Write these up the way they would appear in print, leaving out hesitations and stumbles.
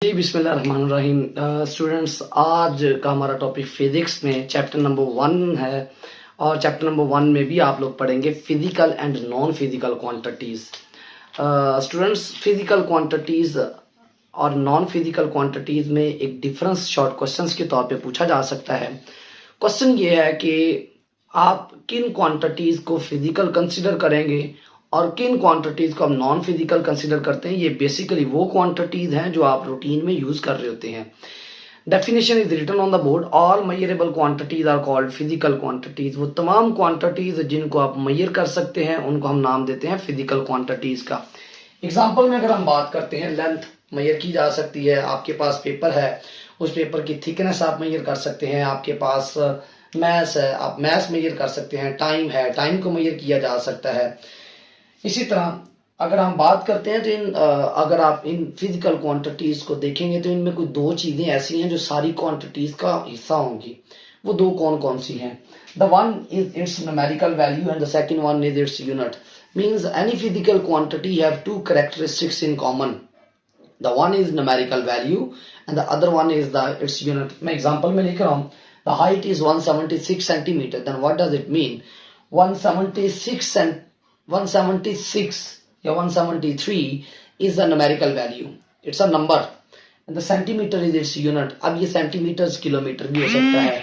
जी बिस्मिल्लाहिर्रहमानिर्रहीम। स्टूडेंट्स, आज का हमारा टॉपिक फिजिक्स में चैप्टर नंबर 1 है और चैप्टर नंबर 1 में भी आप लोग पढ़ेंगे physical and non physical quantities. Students, physical quantities और नॉन फिजिकल क्वांटिटीज में एक डिफरेंस शॉर्ट क्वेश्चंस के तौर पे पूछा जा सकता है। क्वेश्चन ये है कि आप किन क्वांटिटीज को फिजिकल कंसिडर करेंगे और किन क्वांटिटीज को हम नॉन फिजिकल कंसिडर करते हैं। ये बेसिकली वो क्वांटिटीज हैं जो आप रूटीन में यूज कर रहे होते हैं। Definition is written on the board. All measurable quantities are called physical quantities. वो तमाम क्वांटिटीज जिनको आप मेजर कर सकते हैं उनको हम नाम देते हैं फिजिकल क्वांटिटीज का। एग्जाम्पल में अगर हम बात करते हैं, लेंथ मेजर की जा सकती है। आपके पास पेपर है, उस पेपर की थिकनेस आप मेजर कर सकते हैं। आपके पास मैस है, आप मैस मेजर कर सकते हैं। टाइम है, टाइम को मेजर किया जा सकता है। इसी तरह अगर हम बात करते हैं तो अगर आप इन फिजिकल क्वांटिटीज को देखेंगे तो इनमें कुछ दो चीजें ऐसी हैं जो सारी क्वांटिटीज का हिस्सा होंगी। वो दो कौन कौन सी हैं? The one is its numerical value and the second one is its unit. Means any physical quantity have two characteristics in common. The one is numerical value and the other one is the its unit. मैं example में लिख रहा हूं, the height is 176 centimetre. Then what does it mean? 176 या 173 is the numerical value. It's a number and the centimeter is its unit. अब ये centimetre kilometre भी हो सकता है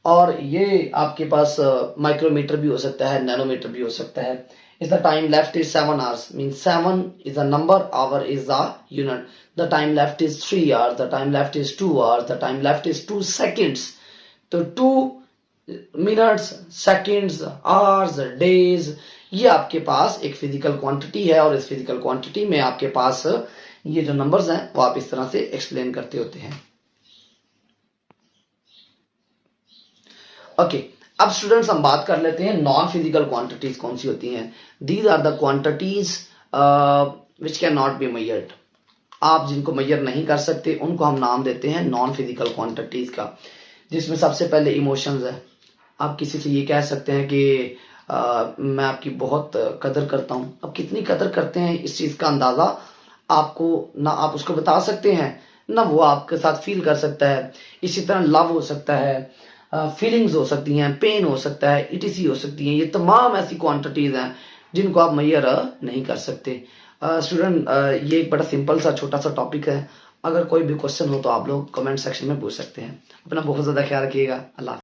और ये आपके पास माइक्रोमीटर भी हो सकता है, नैनोमीटर भी हो सकता है। Is the time left is 7 hours. Means 7 is a number, hour is the unit. The time left is 3 hours. The time left is 2 hours. The time left is 2 seconds. तो 2 minutes, seconds, hours, days, ये आपके पास एक physical quantity है और इस physical quantity में आपके पास ये जो नंबर्स हैं वो आप इस तरह से एक्सप्लेन करते होते हैं। ओके, अब स्टूडेंट्स हम बात कर लेते हैं नॉन फिजिकल क्वांटिटीज कौन सी होती हैं। These are the quantities which can not be measured. आप जिनको मेजर नहीं कर सकते उनको हम नाम देते हैं नॉन फिजिकल क्वांटिटीज का, जिसमें सबसे पहले इमोशंस है। आप किसी से ये कह सकते हैं कि मैं आपकी बहुत कदर करता हूं। अब कितनी कदर करते हैं इस चीज का अंदाजा आपको ना आप उसको बता सकते हैं ना वो आपके साथ फील कर सकता है। इसी तरह लव हो सकता है, फीलिंग्स हो सकती हैं, पेन हो सकता है, इटीसी हो सकती हैं। ये तमाम ऐसी क्वांटिटीज हैं जिनको आप मेजर नहीं कर सकते। स्टूडेंट, ये एक बड़ा सिंपल सा छोटा सा टॉपिक है। अगर कोई भी क्वेश्चन हो तो आप लोग कमेंट सेक्शन में पूछ सकते हैं। अपना बहुत ज्यादा ख्याल रखिएगा। अल्लाह।